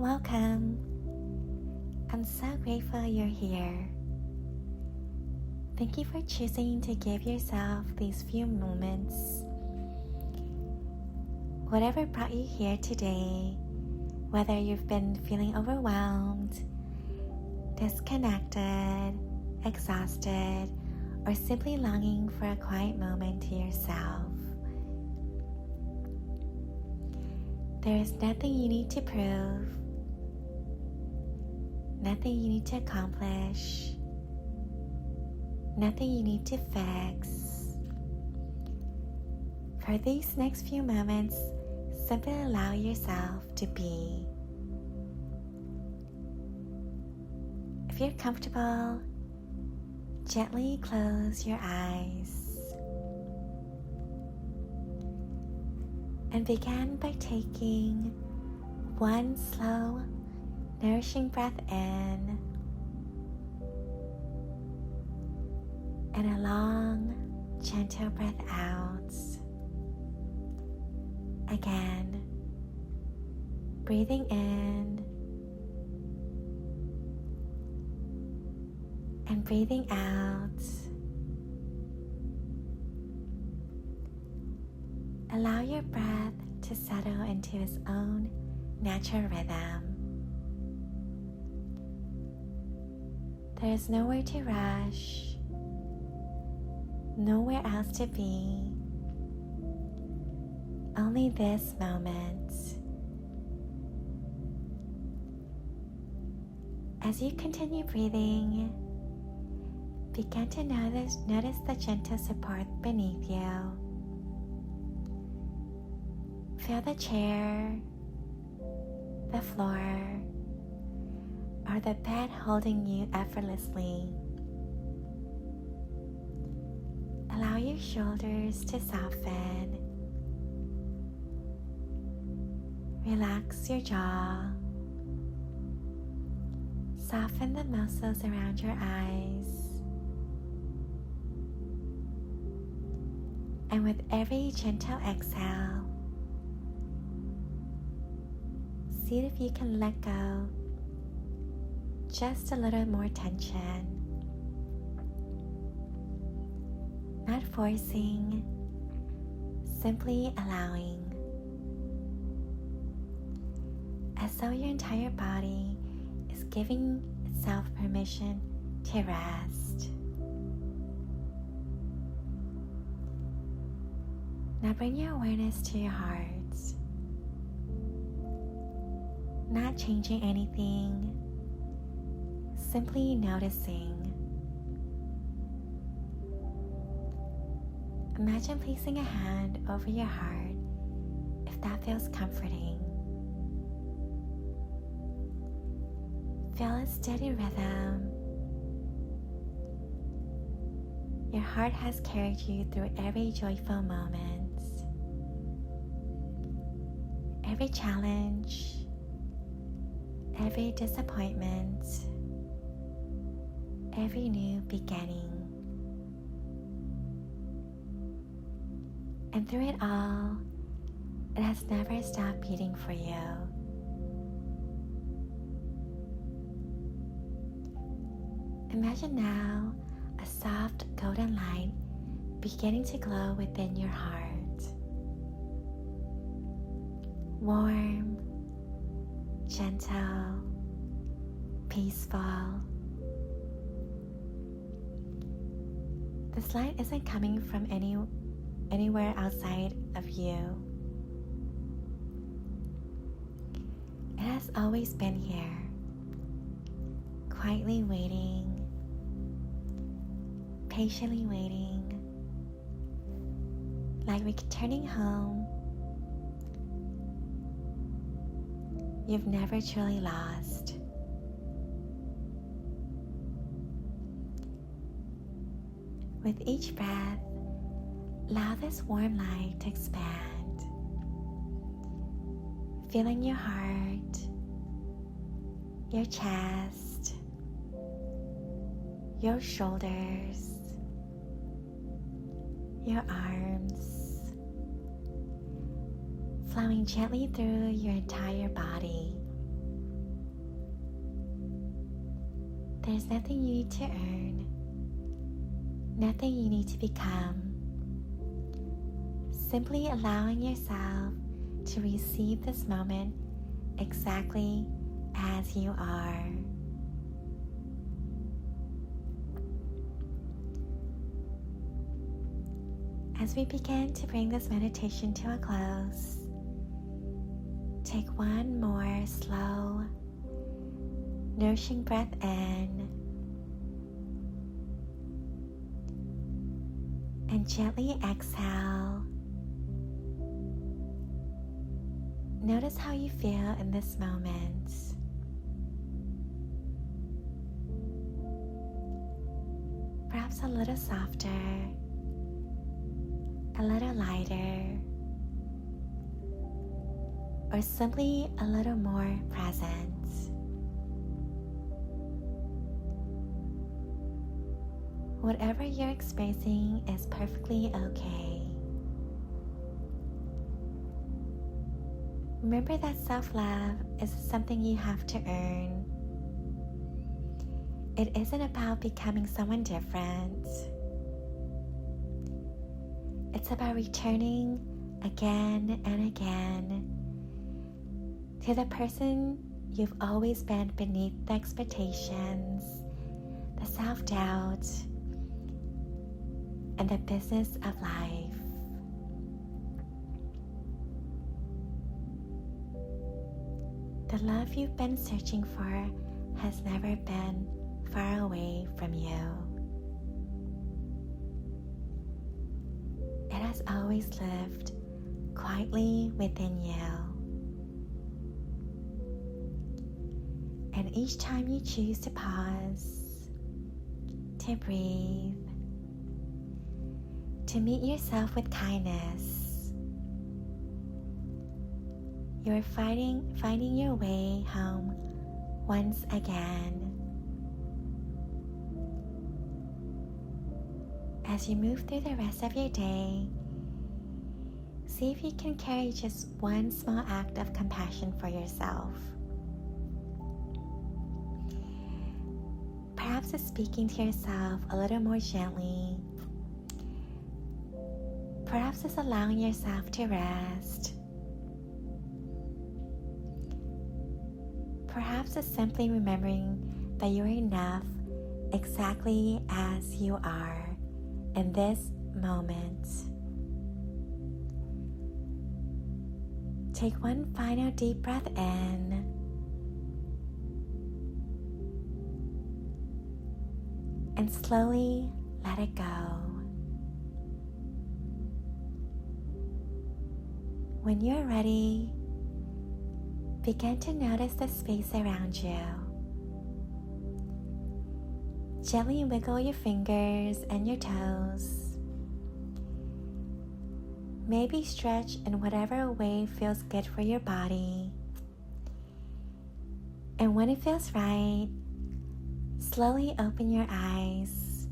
Welcome. I'm so grateful you're here. Thank you for choosing to give yourself these few moments. Whatever brought you here today, whether you've been feeling overwhelmed, disconnected, exhausted, or simply longing for a quiet moment to yourself, there is nothing you need to prove, nothing you need to accomplish, nothing you need to fix. For these next few moments, simply allow yourself to be. If you're comfortable, gently close your eyes and begin by taking one slow, nourishing breath in and a long, gentle breath out. Again, breathing in and breathing out. Allow your breath to settle into its own natural rhythm. There is nowhere to rush, nowhere else to be, only this moment. As you continue breathing, begin to notice the gentle support beneath you. Feel the chair, the floor, or the bed holding you effortlessly. Allow your shoulders to soften. Relax your jaw. Soften the muscles around your eyes. And with every gentle exhale, see if you can let go just a little more tension. Not forcing, simply allowing. As though your entire body is giving itself permission to rest. Now bring your awareness to your heart. Not changing anything, simply noticing. Imagine placing a hand over your heart if that feels comforting. Feel a steady rhythm. Your heart has carried you through every joyful moment, every challenge, every disappointment, every new beginning. And through it all, it has never stopped beating for you. Imagine now a soft golden light beginning to glow within your heart. Warm, gentle, peaceful. This light isn't coming from anywhere outside of you. It has always been here, quietly waiting, patiently waiting, like returning home you've never truly lost. With each breath, allow this warm light to expand, filling your heart, your chest, your shoulders, your arms, flowing gently through your entire body. is nothing you need to earn, nothing you need to become. Simply allowing yourself to receive this moment exactly as you are. As we begin to bring this meditation to a close, take one more slow, nourishing breath in and gently exhale. Notice how you feel in this moment. Perhaps a little softer, a little lighter, or simply a little more present. Whatever you're experiencing is perfectly okay. Remember that self-love is something you have to earn. It isn't about becoming someone different. It's about returning again and again to the person you've always been beneath the expectations, the self-doubt, and the business of life. The love you've been searching for has never been far away from you. It has always lived quietly within you. And each time you choose to pause, to breathe, to meet yourself with kindness, you're finding your way home once again. As you move through the rest of your day, see if you can carry just one small act of compassion for yourself. Perhaps it's speaking to yourself a little more gently. Perhaps it's allowing yourself to rest. Perhaps it's simply remembering that you're enough exactly as you are in this moment. Take one final deep breath in and slowly let it go. When you're ready, begin to notice the space around you. Gently wiggle your fingers and your toes. Maybe stretch in whatever way feels good for your body. And when it feels right, slowly open your eyes,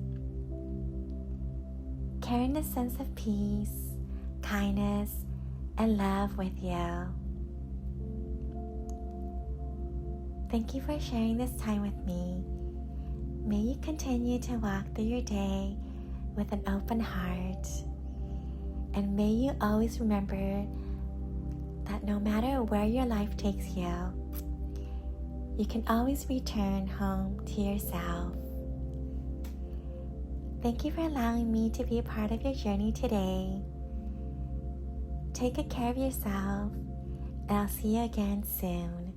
carrying a sense of peace, kindness, and love with you. Thank you for sharing this time with me. May you continue to walk through your day with an open heart. And may you always remember that no matter where your life takes you, you can always return home to yourself. Thank you for allowing me to be a part of your journey today. Take good care of yourself, and I'll see you again soon.